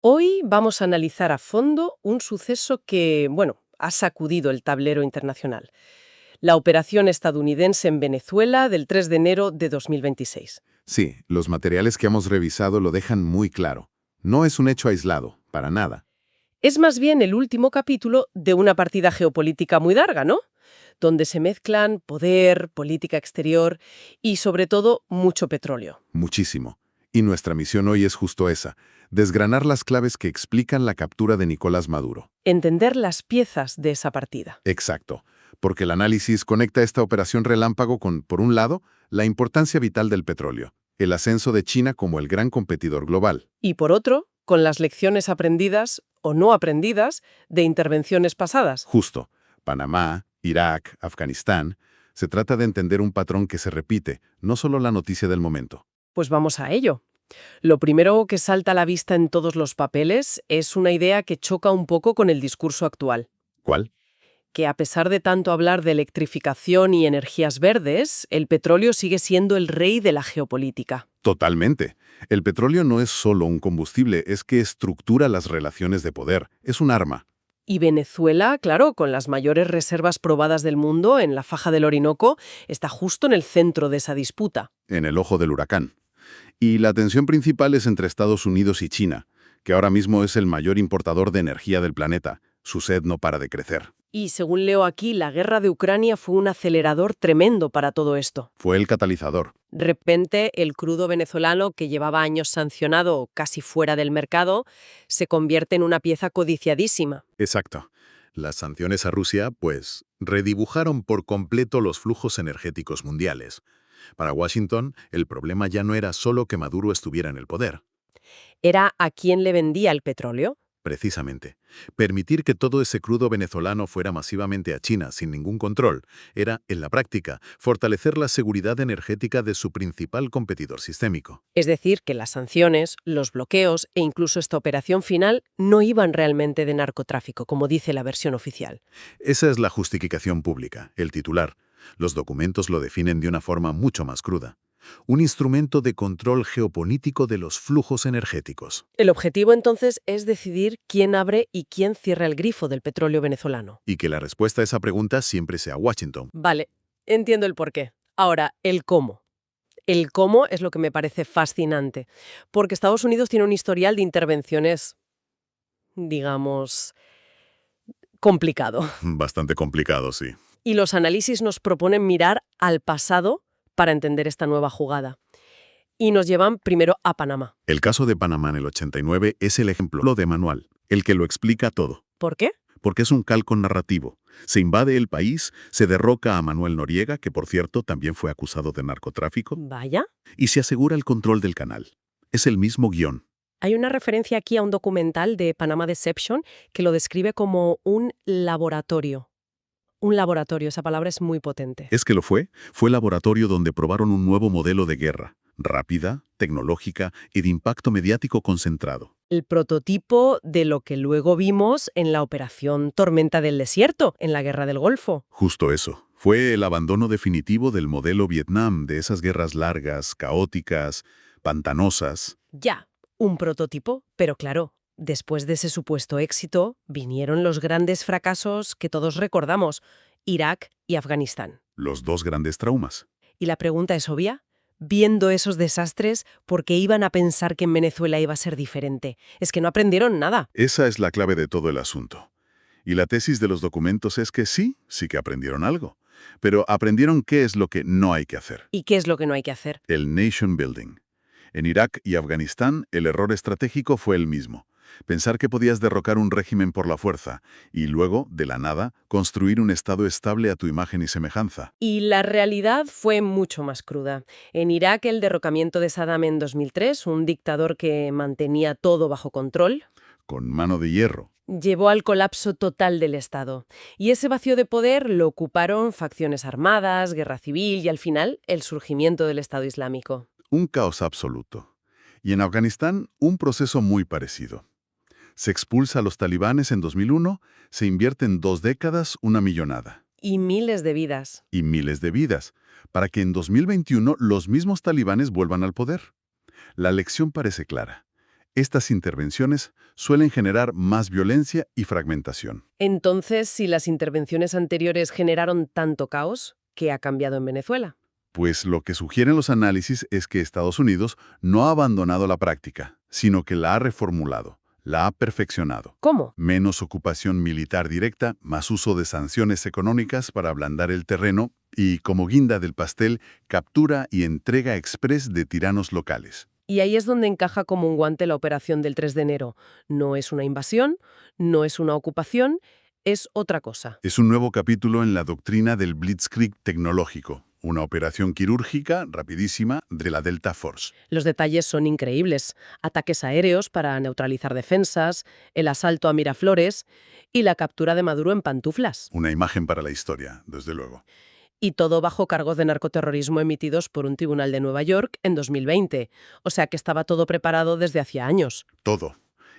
Hoy vamos a analizar a fondo un suceso que, bueno, ha sacudido el tablero internacional. La operación estadounidense en Venezuela del 3 de enero de 2026. Sí, los materiales que hemos revisado lo dejan muy claro. No es un hecho aislado, para nada. Es más bien el último capítulo de una partida geopolítica muy larga, ¿no? Donde se mezclan poder, política exterior y, sobre todo, mucho petróleo. Muchísimo. Y nuestra misión hoy es justo esa, desgranar las claves que explican la captura de Nicolás Maduro. Entender las piezas de esa partida. Exacto, porque el análisis conecta esta operación relámpago con, por un lado, la importancia vital del petróleo, el ascenso de China como el gran competidor global. Y por otro, con las lecciones aprendidas o no aprendidas de intervenciones pasadas. Justo, Panamá, Irak, Afganistán, se trata de entender un patrón que se repite, no solo la noticia del momento. Pues vamos a ello. Lo primero que salta a la vista en todos los papeles es una idea que choca un poco con el discurso actual, ¿Cuál? que a pesar de tanto hablar de electrificación y energías verdes, el petróleo sigue siendo el rey de la geopolítica. Totalmente. El petróleo no es solo un combustible, es que estructura las relaciones de poder. Es un arma. Y Venezuela, claro, con las mayores reservas probadas del mundo en la faja del Orinoco, está justo en el centro de esa disputa. En el ojo del huracán. Y la tensión principal es entre Estados Unidos y China, que ahora mismo es el mayor importador de energía del planeta. Su sed no para de crecer. Y según leo aquí, la guerra de Ucrania fue un acelerador tremendo para todo esto. Fue el catalizador. De repente, el crudo venezolano, que llevaba años sancionado o casi fuera del mercado, se convierte en una pieza codiciadísima. Exacto. Las sanciones a Rusia, pues, redibujaron por completo los flujos energéticos mundiales. Para Washington, el problema ya no era solo que Maduro estuviera en el poder. ¿Era a quién le vendía el petróleo? Precisamente. Permitir que todo ese crudo venezolano fuera masivamente a China sin ningún control era, en la práctica, fortalecer la seguridad energética de su principal competidor sistémico. Es decir, que las sanciones, los bloqueos e incluso esta operación final no iban realmente de narcotráfico, como dice la versión oficial. Esa es la justificación pública, el titular. Los documentos lo definen de una forma mucho más cruda. Un instrumento de control geopolítico de los flujos energéticos. El objetivo entonces es decidir quién abre y quién cierra el grifo del petróleo venezolano. Y que la respuesta a esa pregunta siempre sea Washington. Vale, entiendo el porqué. Ahora, el cómo. El cómo es lo que me parece fascinante, porque Estados Unidos tiene un historial de intervenciones, digamos, complicado. Bastante complicado, sí. Y los análisis nos proponen mirar al pasado para entender esta nueva jugada. Y nos llevan primero a Panamá. El caso de Panamá en el 89 es el ejemplo de manual, el que lo explica todo. ¿Por qué? Porque es un calco narrativo. Se invade el país, se derroca a Manuel Noriega, que por cierto también fue acusado de narcotráfico, Vaya. y se asegura el control del canal. Es el mismo guión. Hay una referencia aquí a un documental de Panama Deception que lo describe como un laboratorio. Un laboratorio, esa palabra es muy potente. Es que lo fue el laboratorio donde probaron un nuevo modelo de guerra, rápida, tecnológica y de impacto mediático concentrado. El prototipo de lo que luego vimos en la operación Tormenta del Desierto, en la Guerra del Golfo. Justo eso. Fue el abandono definitivo del modelo Vietnam, de esas guerras largas, caóticas, pantanosas. Ya, un prototipo, pero claro, después de ese supuesto éxito, vinieron los grandes fracasos que todos recordamos, Irak y Afganistán. Los dos grandes traumas. Y la pregunta es obvia. Viendo esos desastres, ¿por qué iban a pensar que en Venezuela iba a ser diferente? Es que no aprendieron nada. Esa es la clave de todo el asunto. Y la tesis de los documentos es que sí que aprendieron algo. Pero aprendieron qué es lo que no hay que hacer. ¿Y qué es lo que no hay que hacer? El nation building. En Irak y Afganistán, el error estratégico fue el mismo. Pensar que podías derrocar un régimen por la fuerza y luego, de la nada, construir un Estado estable a tu imagen y semejanza. Y la realidad fue mucho más cruda. En Irak, el derrocamiento de Saddam en 2003, un dictador que mantenía todo bajo control, Con mano de hierro. llevó al colapso total del Estado. Y ese vacío de poder lo ocuparon facciones armadas, guerra civil y, al final, el surgimiento del Estado Islámico. Un caos absoluto. Y en Afganistán, un proceso muy parecido. Se expulsa a los talibanes en 2001, se invierte en 2 décadas una millonada. Y miles de vidas. Y miles de vidas, para que en 2021 los mismos talibanes vuelvan al poder. La lección parece clara. Estas intervenciones suelen generar más violencia y fragmentación. Entonces, si las intervenciones anteriores generaron tanto caos, ¿qué ha cambiado en Venezuela? Pues lo que sugieren los análisis es que Estados Unidos no ha abandonado la práctica, sino que la ha reformulado, la ha perfeccionado. ¿Cómo? Menos ocupación militar directa, más uso de sanciones económicas para ablandar el terreno y, como guinda del pastel, captura y entrega express de tiranos locales. Y ahí es donde encaja como un guante la operación del 3 de enero. No es una invasión, no es una ocupación, es otra cosa. Es un nuevo capítulo en la doctrina del Blitzkrieg tecnológico, una operación quirúrgica rapidísima de la Delta Force. Los detalles son increíbles. Ataques aéreos para neutralizar defensas, el asalto a Miraflores y la captura de Maduro en pantuflas. Una imagen para la historia, desde luego. Y todo bajo cargos de narcoterrorismo emitidos por un tribunal de Nueva York en 2020. O sea que estaba todo preparado desde hacía años. Todo.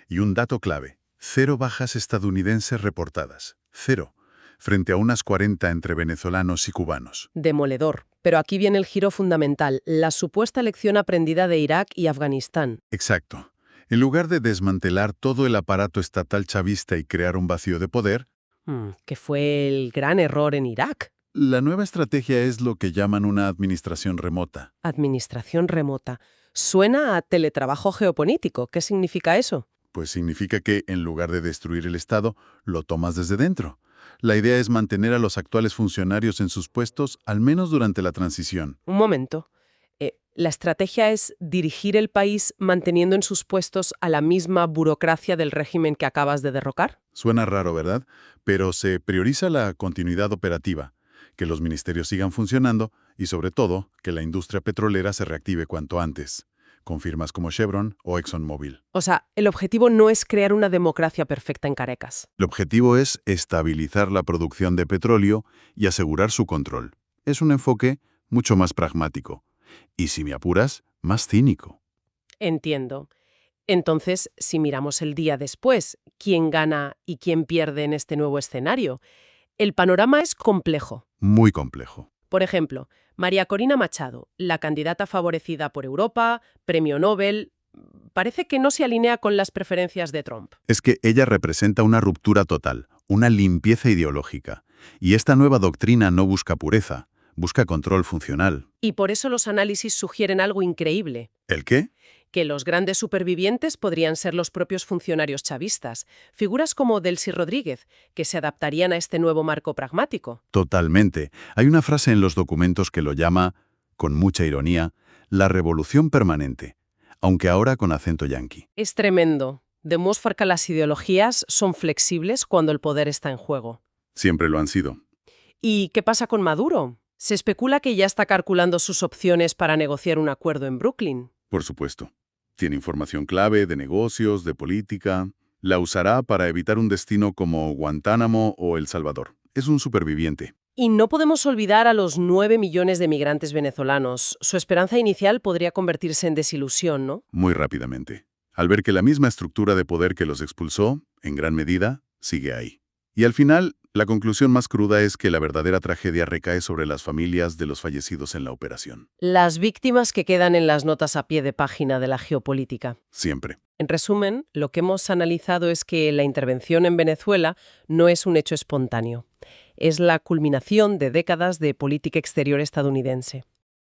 Y un dato clave: 0 bajas estadounidenses reportadas. 0. Frente a unas 40 entre venezolanos y cubanos. Demoledor. Pero aquí viene el giro fundamental, la supuesta lección aprendida de Irak y Afganistán. Exacto. En lugar de desmantelar todo el aparato estatal chavista y crear un vacío de poder, Que fue el gran error en Irak. la nueva estrategia es lo que llaman una administración remota. Administración remota. Suena a teletrabajo geopolítico. ¿Qué significa eso? Pues significa que, en lugar de destruir el Estado, lo tomas desde dentro. La idea es mantener a los actuales funcionarios en sus puestos, al menos durante la transición. Un momento. La estrategia es dirigir el país manteniendo en sus puestos a la misma burocracia del régimen que acabas de derrocar. Suena raro, ¿verdad? Pero se prioriza la continuidad operativa, que los ministerios sigan funcionando y, sobre todo, que la industria petrolera se reactive cuanto antes, con firmas como Chevron o ExxonMobil. O sea, el objetivo no es crear una democracia perfecta en Caracas. El objetivo es estabilizar la producción de petróleo y asegurar su control. Es un enfoque mucho más pragmático. Y, si me apuras, más cínico. Entiendo. Entonces, si miramos el día después, ¿quién gana y quién pierde en este nuevo escenario? El panorama es complejo. Muy complejo. Por ejemplo, María Corina Machado, la candidata favorecida por Europa, premio Nobel, parece que no se alinea con las preferencias de Trump. Es que ella representa una ruptura total, una limpieza ideológica. Y esta nueva doctrina no busca pureza, busca control funcional. Y por eso los análisis sugieren algo increíble. ¿El qué? Que los grandes supervivientes podrían ser los propios funcionarios chavistas, figuras como Delcy Rodríguez, que se adaptarían a este nuevo marco pragmático. Totalmente. Hay una frase en los documentos que lo llama, con mucha ironía, la revolución permanente, aunque ahora con acento yanqui. Es tremendo. Demuestra que las ideologías son flexibles cuando el poder está en juego. Siempre lo han sido. ¿Y qué pasa con Maduro? Se especula que ya está calculando sus opciones para negociar un acuerdo en Brooklyn. Por supuesto. Tiene información clave de negocios, de política. La usará para evitar un destino como Guantánamo o El Salvador. Es un superviviente. Y no podemos olvidar a los 9 millones de migrantes venezolanos. Su esperanza inicial podría convertirse en desilusión, ¿no? Muy rápidamente. Al ver que la misma estructura de poder que los expulsó, en gran medida, sigue ahí. Y al final, la conclusión más cruda es que la verdadera tragedia recae sobre las familias de los fallecidos en la operación. Las víctimas que quedan en las notas a pie de página de la geopolítica. Siempre. En resumen, lo que hemos analizado es que la intervención en Venezuela no es un hecho espontáneo. Es la culminación de décadas de política exterior estadounidense.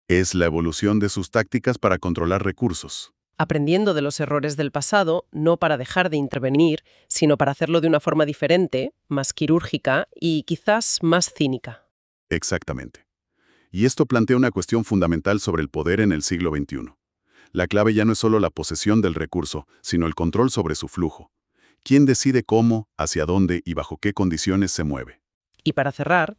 Es la evolución de sus tácticas para controlar recursos. Aprendiendo de los errores del pasado, no para dejar de intervenir, sino para hacerlo de una forma diferente, más quirúrgica y quizás más cínica. Exactamente. Y esto plantea una cuestión fundamental sobre el poder en el siglo XXI. La clave ya no es solo la posesión del recurso, sino el control sobre su flujo. ¿Quién decide cómo, hacia dónde y bajo qué condiciones se mueve? Y para cerrar,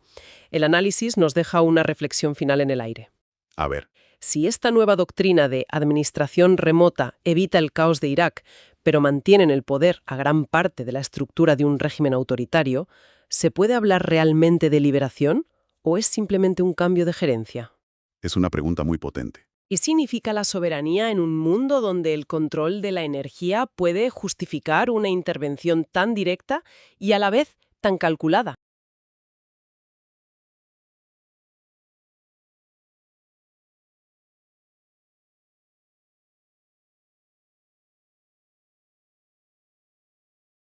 el análisis nos deja una reflexión final en el aire. A ver. Si esta nueva doctrina de administración remota evita el caos de Irak, pero mantiene en el poder a gran parte de la estructura de un régimen autoritario, ¿se puede hablar realmente de liberación o es simplemente un cambio de gerencia? Es una pregunta muy potente. ¿Y significa la soberanía en un mundo donde el control de la energía puede justificar una intervención tan directa y a la vez tan calculada?